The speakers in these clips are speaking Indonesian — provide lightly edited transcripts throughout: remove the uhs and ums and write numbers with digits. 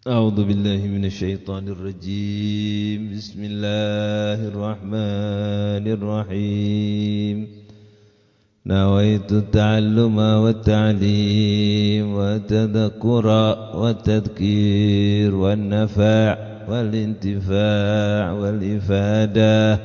أعوذ بالله من الشيطان الرجيم. بسم الله الرحمن الرحيم. نويت التعلم والتعليم والتذكر والتذكير والنفع والانتفاع والإفادة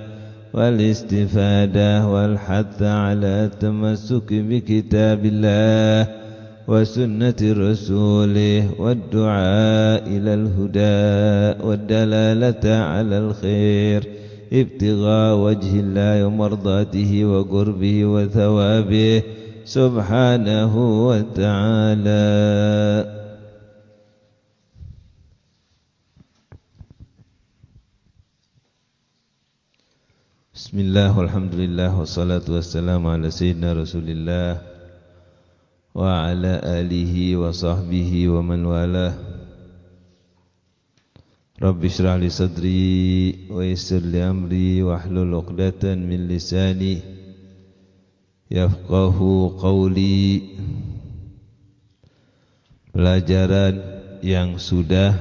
والاستفادة والحث على التمسك بكتاب الله وسنة رسوله والدعاء إلى الهدى والدلالة على الخير ابتغاء وجه الله ومرضاته وقربه وثوابه سبحانه وتعالى. Bismillah, walhamdulillah, wassalatu wassalamu ala sayyidina rasulillah wa ala alihi wa sahbihi wa man walah. Rabbi shrah li sadri wa yassir li amri wahlul 'uqdatan min lisani yafqahu qawli. Pelajaran yang sudah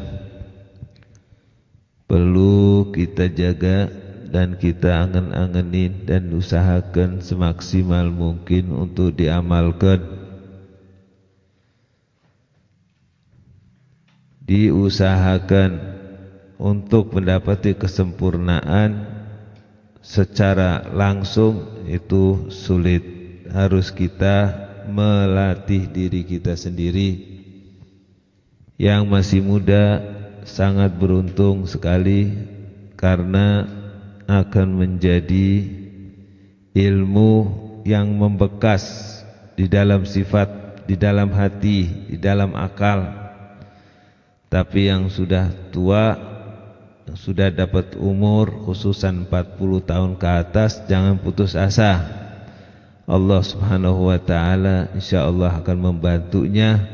perlu kita jaga dan kita angen-angenin dan usahakan semaksimal mungkin untuk diamalkan. Diusahakan untuk mendapati kesempurnaan secara langsung itu sulit. Harus kita melatih diri kita sendiri. Yang masih muda sangat beruntung sekali karena akan menjadi ilmu yang membekas di dalam sifat, di dalam hati, di dalam akal. Tapi yang sudah tua, yang sudah dapat umur khususan 40 tahun ke atas, jangan putus asa. Allah subhanahu wa ta'ala insyaallah akan membantunya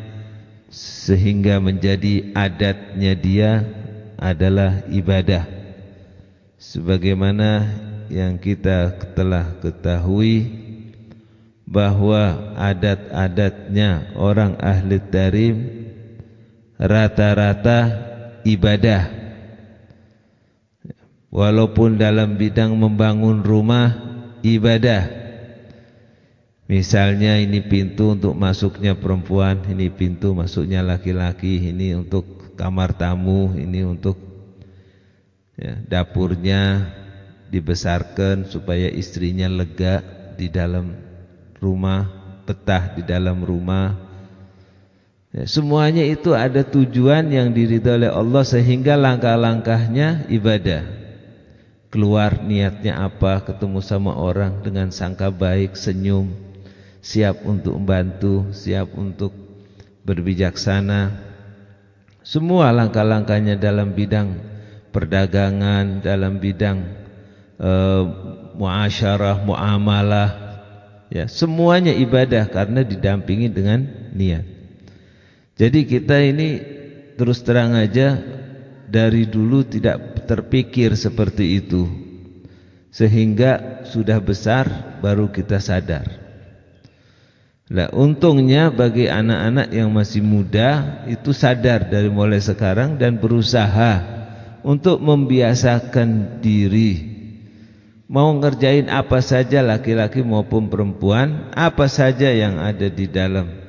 sehingga menjadi adatnya dia adalah ibadah. Sebagaimana yang kita telah ketahui bahwa adat-adatnya orang ahli tarim rata-rata ibadah. Walaupun dalam bidang membangun rumah, ibadah. Misalnya ini pintu untuk masuknya perempuan, ini pintu masuknya laki-laki, ini untuk kamar tamu, ini untuk dapurnya dibesarkan supaya istrinya lega di dalam rumah, betah di dalam rumah. Semuanya itu ada tujuan yang diridhai oleh Allah sehingga langkah-langkahnya ibadah. Keluar niatnya apa, ketemu sama orang dengan sangka baik, senyum, siap untuk membantu, siap untuk berbijaksana. Semua langkah-langkahnya dalam bidang perdagangan, dalam bidang muasyarah, muamalah, semuanya ibadah karena didampingi dengan niat. Jadi kita ini terus terang aja dari dulu tidak terpikir seperti itu. Sehingga sudah besar baru kita sadar. Nah, untungnya bagi anak-anak yang masih muda itu sadar dari mulai sekarang dan berusaha untuk membiasakan diri. Mau ngerjain apa saja laki-laki maupun perempuan, apa saja yang ada di dalam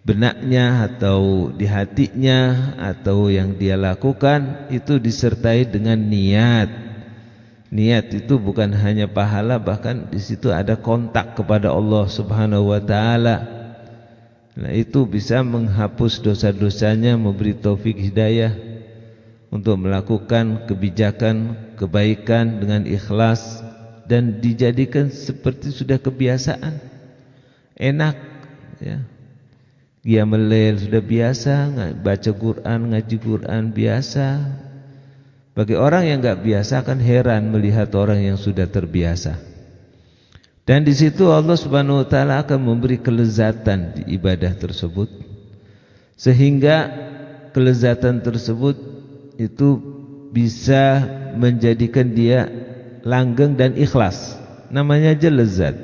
benaknya atau di hatinya atau yang dia lakukan itu disertai dengan niat. Niat itu bukan hanya pahala, bahkan di situ ada kontak kepada Allah Subhanahu wa taala. Nah, itu bisa menghapus dosa-dosanya, memberi taufik hidayah untuk melakukan kebijakan, kebaikan dengan ikhlas dan dijadikan seperti sudah kebiasaan. Enak ya. Qiyamul lail sudah biasa, baca Quran, ngaji Quran biasa. Bagi orang yang enggak biasa akan heran melihat orang yang sudah terbiasa. Dan di situ Allah Subhanahu wa taala akan memberi kelezatan di ibadah tersebut. Sehingga kelezatan tersebut itu bisa menjadikan dia langgeng dan ikhlas. Namanya aja lezat.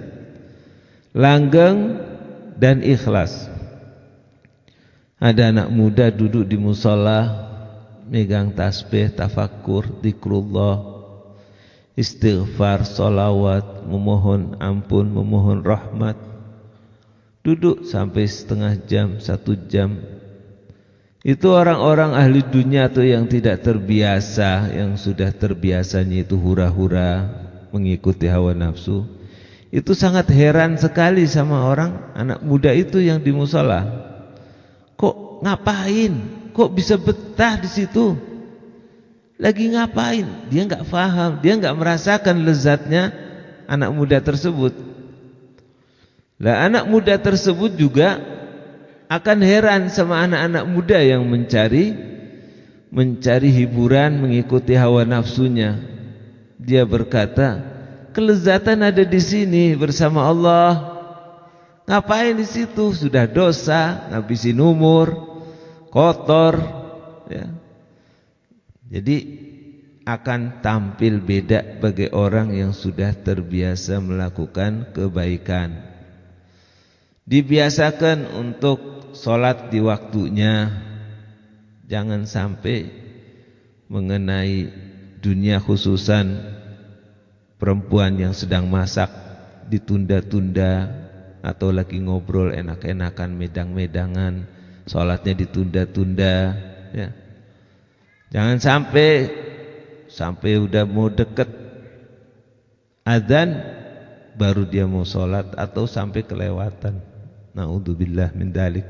Langgeng dan ikhlas. Ada anak muda duduk di musola megang tasbih, tafakkur, zikrullah, istighfar, sholawat, memohon ampun, memohon rahmat. Duduk sampai setengah jam, 1 jam. Itu orang-orang ahli dunia tuh yang tidak terbiasa, yang sudah terbiasanya itu hura-hura mengikuti hawa nafsu. Itu sangat heran sekali sama orang anak muda itu yang di musola. Kok ngapain? Kok bisa betah di situ? Lagi ngapain? Dia nggak paham, dia nggak merasakan lezatnya anak muda tersebut. Lah anak muda tersebut juga akan heran sama anak-anak muda yang mencari hiburan, mengikuti hawa nafsunya. Dia berkata, kelezatan ada di sini bersama Allah. Ngapain di situ? Sudah dosa, ngabisin umur, kotor, ya. Jadi akan tampil beda bagi orang yang sudah terbiasa melakukan kebaikan. Dibiasakan untuk sholat di waktunya. Jangan sampai mengenai dunia khususan perempuan yang sedang masak ditunda-tunda, atau lagi ngobrol enak-enakan medang-medangan, sholatnya ditunda-tunda, ya. Jangan sampai udah mau deket azan baru dia mau sholat, atau sampai kelewatan. Naudzubillah min dzalik.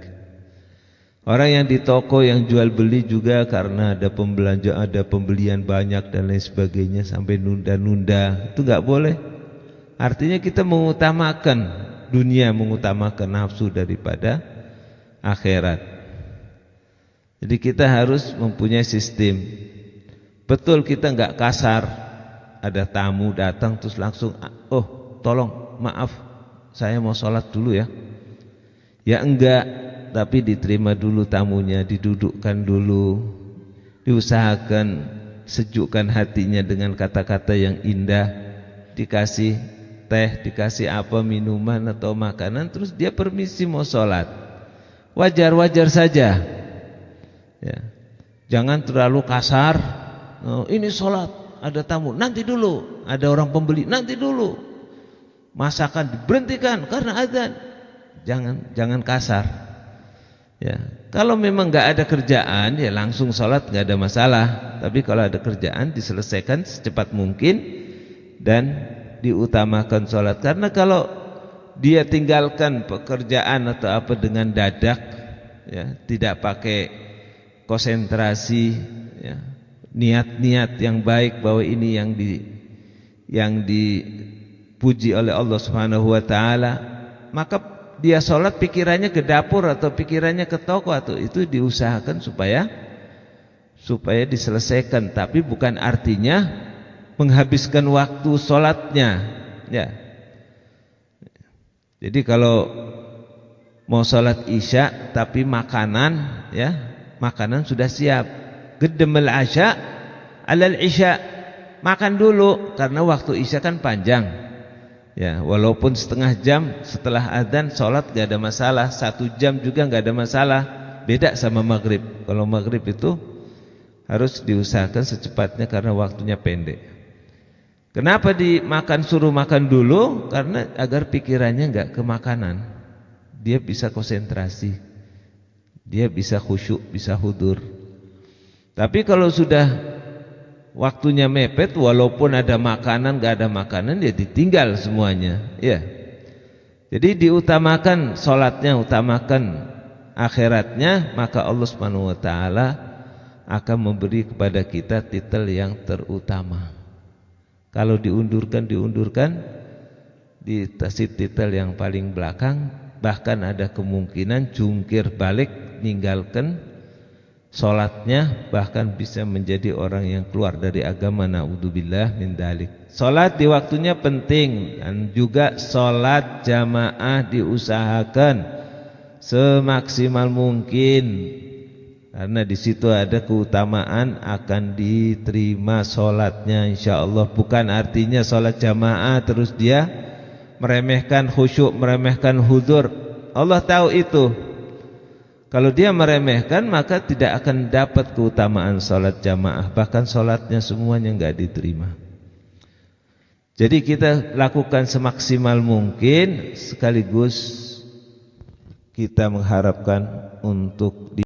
Orang yang di toko yang jual beli juga karena ada pembelian banyak dan lain sebagainya sampai nunda-nunda, itu enggak boleh. Artinya kita mengutamakan dunia, mengutamakan nafsu daripada akhirat. Jadi kita harus mempunyai sistem. Betul kita enggak kasar. Ada tamu datang terus langsung, oh tolong maaf saya mau sholat dulu ya. Ya enggak, tapi diterima dulu tamunya, didudukkan dulu, diusahakan sejukkan hatinya dengan kata-kata yang indah, dikasih teh, dikasih apa, minuman atau makanan, terus dia permisi mau sholat. Wajar-wajar saja, ya. Jangan terlalu kasar. Oh, ini sholat, ada tamu, nanti dulu. Ada orang pembeli, nanti dulu. Masakan diberhentikan karena azan. Jangan kasar. Ya, kalau memang nggak ada kerjaan, ya langsung sholat nggak ada masalah. Tapi kalau ada kerjaan, diselesaikan secepat mungkin dan diutamakan sholat. Karena kalau dia tinggalkan pekerjaan atau apa dengan dadak, ya, tidak pakai konsentrasi, ya, niat-niat yang baik bahwa ini yang dipuji oleh Allah Subhanahu wa taala, maka dia sholat pikirannya ke dapur atau pikirannya ke toko, atau itu diusahakan supaya diselesaikan, tapi bukan artinya menghabiskan waktu sholatnya, ya. Jadi kalau mau sholat isya tapi makanan, ya, makanan sudah siap, gedemel asya alal isya, makan dulu karena waktu isya kan panjang. Ya, walaupun setengah jam setelah adzan sholat gak ada masalah, 1 jam juga gak ada masalah. Beda sama maghrib. Kalau maghrib itu harus diusahakan secepatnya karena waktunya pendek. Kenapa suruh makan dulu? Karena agar pikirannya gak ke makanan. Dia bisa konsentrasi, dia bisa khusyuk, bisa hudur. Tapi kalau sudah waktunya mepet, walaupun ada makanan, gak ada makanan, ya ditinggal semuanya, ya. Jadi diutamakan sholatnya, utamakan akhiratnya, maka Allah Subhanahu wa taala akan memberi kepada kita titel yang terutama. Kalau diundurkan, dikasih titel yang paling belakang, bahkan ada kemungkinan jungkir balik, ninggalkan sholatnya, bahkan bisa menjadi orang yang keluar dari agama. Naudzubillah min dzalik. Sholat di waktunya penting, dan juga sholat jamaah diusahakan semaksimal mungkin, karena di situ ada keutamaan akan diterima sholatnya insyaallah. Bukan artinya sholat jamaah terus dia meremehkan khusyuk, meremehkan hudur. Allah tahu itu. Kalau dia meremehkan, maka tidak akan dapat keutamaan sholat jamaah, bahkan sholatnya semuanya enggak diterima. Jadi kita lakukan semaksimal mungkin, sekaligus kita mengharapkan untuk